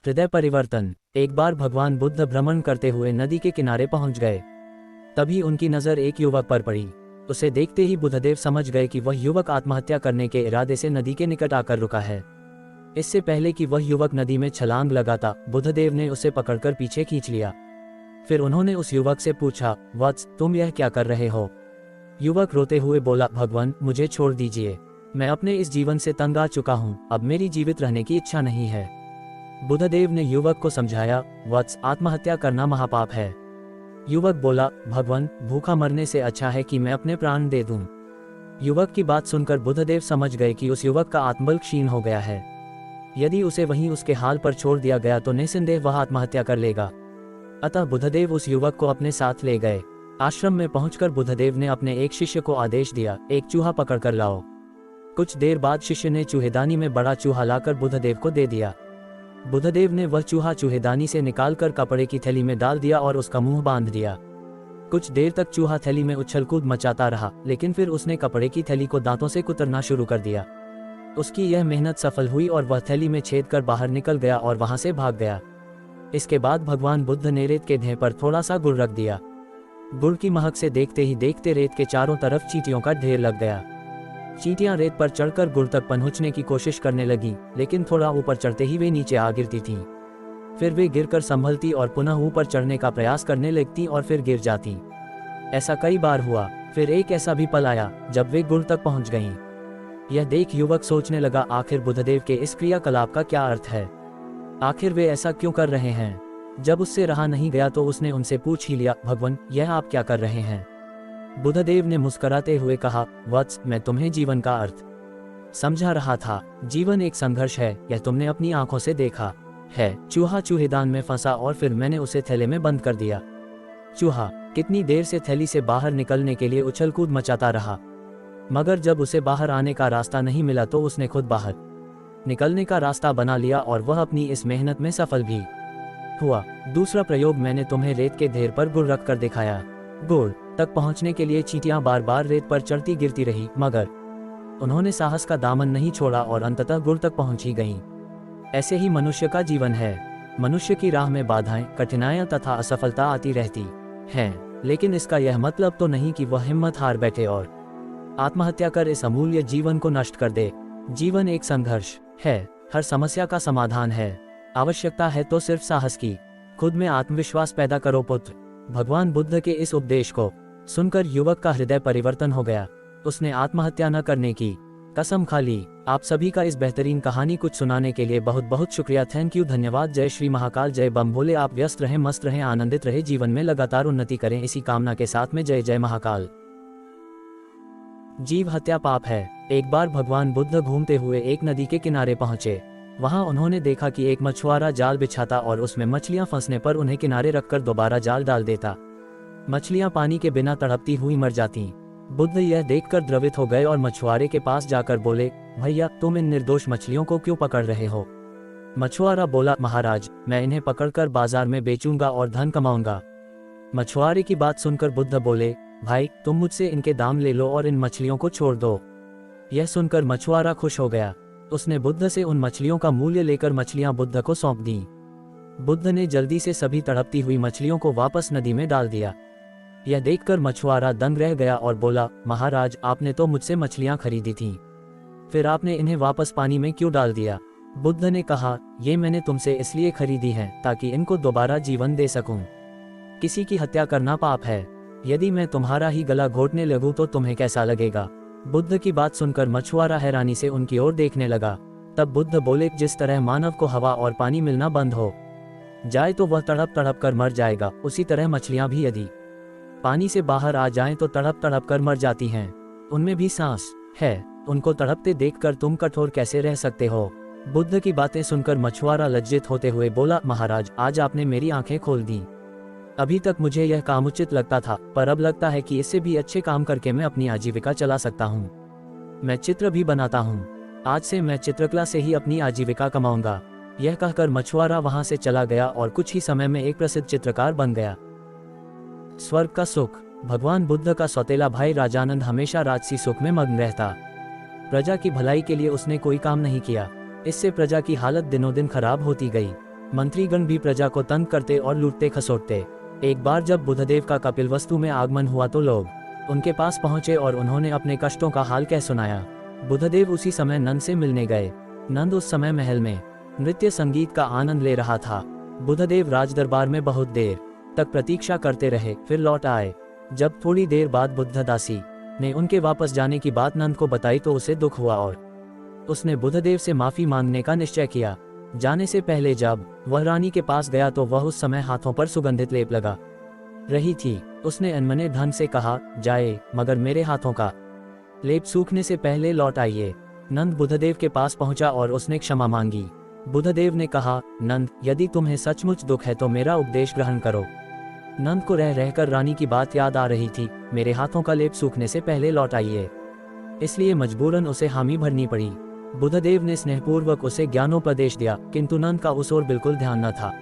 हृदय परिवर्तन। एक बार भगवान बुद्ध भ्रमण करते हुए नदी के किनारे पहुंच गए। तभी उनकी नज़र एक युवक पर पड़ी। उसे देखते ही बुद्धदेव समझ गए कि वह युवक आत्महत्या करने के इरादे से नदी के निकट आकर रुका है। इससे पहले कि वह युवक नदी में छलांग लगाता, बुद्धदेव ने उसे पकड़कर पीछे खींच लिया। फिर उन्होंने उस युवक से पूछा, वत्स, तुम यह क्या कर रहे हो? युवक रोते हुए बोला, भगवान, मुझे छोड़ दीजिए। मैं अपने इस जीवन से तंग आ चुका हूँ। अब मेरी जीवित रहने की इच्छा नहीं है। बुद्धदेव ने युवक को समझाया, वत्स, आत्महत्या करना महापाप है। युवक बोला, भगवान, भूखा मरने से अच्छा है कि मैं अपने प्राण दे दूं। युवक की बात सुनकर बुद्धदेव समझ गए कि उस युवक का आत्मबल क्षीण हो गया है। यदि उसे वहीं उसके हाल पर छोड़ दिया गया तो निस्संदेह वह आत्महत्या कर लेगा। अतः बुद्धदेव उस युवक को अपने साथ ले गए। आश्रम में पहुंचकर बुद्धदेव ने अपने एक शिष्य को आदेश दिया, एक चूहा पकड़कर लाओ। कुछ देर बाद शिष्य ने चूहेदानी में बड़ा चूहा लाकर बुद्धदेव को दे दिया। बुद्धदेव ने वह चूहा चूहेदानी से निकालकर कपड़े की थैली में डाल दिया और उसका मुंह बांध दिया। कुछ देर तक चूहा थैली में उछल कूद मचाता रहा, लेकिन फिर उसने कपड़े की थैली को दांतों से कुतरना शुरू कर दिया। उसकी यह मेहनत सफल हुई और वह थैली में छेद कर बाहर निकल गया और वहां से भाग गया। इसके बाद भगवान बुद्ध ने रेत के ढेर पर थोड़ा सा गुड़ रख दिया। गुड़ की महक से देखते ही देखते रेत के चारों तरफ चींटियों का ढेर लग गया। चींटियां रेत पर चढ़कर गुड़ तक पहुंचने की कोशिश करने लगी, लेकिन थोड़ा ऊपर चढ़ते ही वे नीचे आ गिरती थीं। फिर वे गिरकर संभलती और पुनः ऊपर चढ़ने का प्रयास करने लगती और फिर गिर जाती। ऐसा कई बार हुआ। फिर एक ऐसा भी पल आया जब वे गुड़ तक पहुंच गईं। यह देख युवक सोचने लगा, आखिर बुद्धदेव के इस क्रियाकलाप का क्या अर्थ है? आखिर वे ऐसा क्यों कर रहे हैं? जब उससे रहा नहीं गया तो उसने उनसे पूछ ही लिया, भगवान, यह आप क्या कर रहे हैं? बुद्धदेव ने मुस्कुराते हुए कहा, वत्स, मैं तुम्हें जीवन का अर्थ समझा रहा था। जीवन एक संघर्ष है, यह तुमने अपनी आंखों से देखा है। चूहा चूहेदान में फंसा और फिर मैंने उसे थैले में बंद कर दिया। चूहा कितनी देर से थैली से बाहर निकलने के लिए उछल कूद मचाता रहा, मगर जब उसे बाहर आने का रास्ता नहीं मिला तो उसने खुद बाहर निकलने का रास्ता बना लिया और वह अपनी इस मेहनत में सफल भी हुआ। दूसरा प्रयोग, मैंने तुम्हें रेत के ढेर पर गुड़ रख कर दिखाया। गुड़ तक पहुंचने के लिए चींटियां बार बार रेत पर चढ़ती गिरती रही, मगर उन्होंने साहस का दामन नहीं छोड़ा और अंततः गुड़ तक पहुंच ही गईं। ऐसे ही मनुष्य का जीवन है। मनुष्य की राह में बाधाएं, कठिनाइयां तथा असफलता आती रहती हैं, लेकिन इसका यह मतलब तो नहीं कि वह हिम्मत हार बैठे और आत्महत्या कर इस अमूल्य जीवन को नष्ट कर दे। जीवन एक संघर्ष है। हर समस्या का समाधान है। आवश्यकता है तो सिर्फ साहस की। खुद में आत्मविश्वास पैदा करो पुत्र। भगवान बुद्ध के इस उपदेश को सुनकर युवक का हृदय परिवर्तन हो गया। उसने आत्महत्या न करने की कसम खा ली। आप सभी का इस बेहतरीन कहानी कुछ सुनाने के लिए बहुत बहुत शुक्रिया। थैंक यू, धन्यवाद। जय श्री महाकाल, जय बम भोले। आप व्यस्त रहें, मस्त रहें, आनंदित रहें, जीवन में लगातार उन्नति करें, इसी कामना के साथ में जय जय महाकाल। जीव हत्या पाप है। एक बार भगवान बुद्ध घूमते हुए एक नदी के किनारे पहुंचे। वहां उन्होंने देखा कि एक मछुआरा जाल बिछाता और उसमें मछलियां फंसने पर उन्हें किनारे रखकर दोबारा जाल डाल देता। मछलियां पानी के बिना तड़पती हुई मर जाती। बुद्ध यह देखकर द्रवित हो गए और मछुआरे के पास जाकर बोले, भैया, तुम इन निर्दोष मछलियों को क्यों पकड़ रहे हो? मछुआरा बोला, महाराज, मैं इन्हें पकड़कर बाजार में बेचूंगा और धन कमाऊंगा। मछुआरे की बात सुनकर बुद्ध बोले, भाई, तुम मुझसे इनके दाम ले लो और इन मछलियों को छोड़ दो। यह सुनकर मछुआरा खुश हो गया। उसने बुद्ध से उन मछलियों का मूल्य लेकर मछलियां बुद्ध को सौंप दी। बुद्ध ने जल्दी से सभी तड़पती हुई मछलियों को वापस नदी में डाल दिया। यह देखकर मछुआरा दंग रह गया और बोला, महाराज, आपने तो मुझसे मछलियां खरीदी थीं, फिर आपने इन्हें वापस पानी में क्यों डाल दिया? बुद्ध ने कहा, ये मैंने तुमसे इसलिए खरीदी हैं ताकि इनको दोबारा जीवन दे सकूं। किसी की हत्या करना पाप है। यदि मैं तुम्हारा ही गला घोटने लगूं तो तुम्हें कैसा लगेगा? बुद्ध की बात सुनकर मछुआरा हैरानी से उनकी ओर देखने लगा। तब बुद्ध बोले, जिस तरह मानव को हवा और पानी मिलना बंद हो जाए तो वह तड़प तड़प कर मर जाएगा, उसी तरह मछलियां भी यदि पानी से बाहर आ जाएं तो तड़प तड़प कर मर जाती हैं। उनमें भी सांस है। उनको तड़पते देखकर तुम कठोर कैसे रह सकते हो? बुद्ध की बातें सुनकर मछुआरा लज्जित होते हुए बोला, महाराज, आज आपने मेरी आंखें खोल दी। अभी तक मुझे यह काम उचित लगता था, पर अब लगता है कि इससे भी अच्छे काम करके मैं अपनी आजीविका चला सकता हूँ। मैं चित्र भी बनाता हूँ। आज से मैं चित्रकला से ही अपनी आजीविका कमाऊंगा। यह कहकर मछुआरा वहां से चला गया और कुछ ही समय में एक प्रसिद्ध चित्रकार बन गया। स्वर्ग का सुख। भगवान बुद्ध का सौतेला भाई राजानंद हमेशा राजसी सुख में मग्न रहता। प्रजा की भलाई के लिए उसने कोई काम नहीं किया। इससे प्रजा की हालत दिनों दिन खराब होती गई। मंत्रीगण भी प्रजा को तंग करते और लूटते खसोटते। एक बार जब बुधदेव का कपिलवस्तु में आगमन हुआ तो लोग उनके पास पहुंचे और उन्होंने अपने कष्टों का हाल कह सुनाया। बुधदेव उसी समय नंद से मिलने गए। नंद उस समय महल में नृत्य संगीत का आनंद ले रहा था। बुधदेव राजदरबार में बहुत देर तक प्रतीक्षा करते रहे, फिर लौट आए। जब थोड़ी देर बाद बुद्धदासी ने उनके वापस जाने की बात नंद को बताई तो उसे दुख हुआ और उसने बुधदेव से माफी मांगने का निश्चय किया। जाने से पहले जब वह रानी के पास गया तो वह उस समय हाथों पर सुगंधित लेप लगा रही थी। उसने अनमने ढंग से कहा, जाए, मगर मेरे हाथों का लेप सूखने से पहले लौट आइए। नंद बुधदेव के पास पहुंचा और उसने क्षमा मांगी। बुधदेव ने कहा, नंद, यदि तुम्हें सचमुच दुख है तो मेरा उपदेश ग्रहण करो। नंद को रह रहकर रानी की बात याद आ रही थी। मेरे हाथों का लेप सूखने से पहले लौट आइए, इसलिए मजबूरन उसे हामी भरनी पड़ी। बुधदेव ने स्नेहपूर्वक उसे ज्ञानोपदेश दिया, किंतु नंद का उस ओर बिल्कुल ध्यान न था।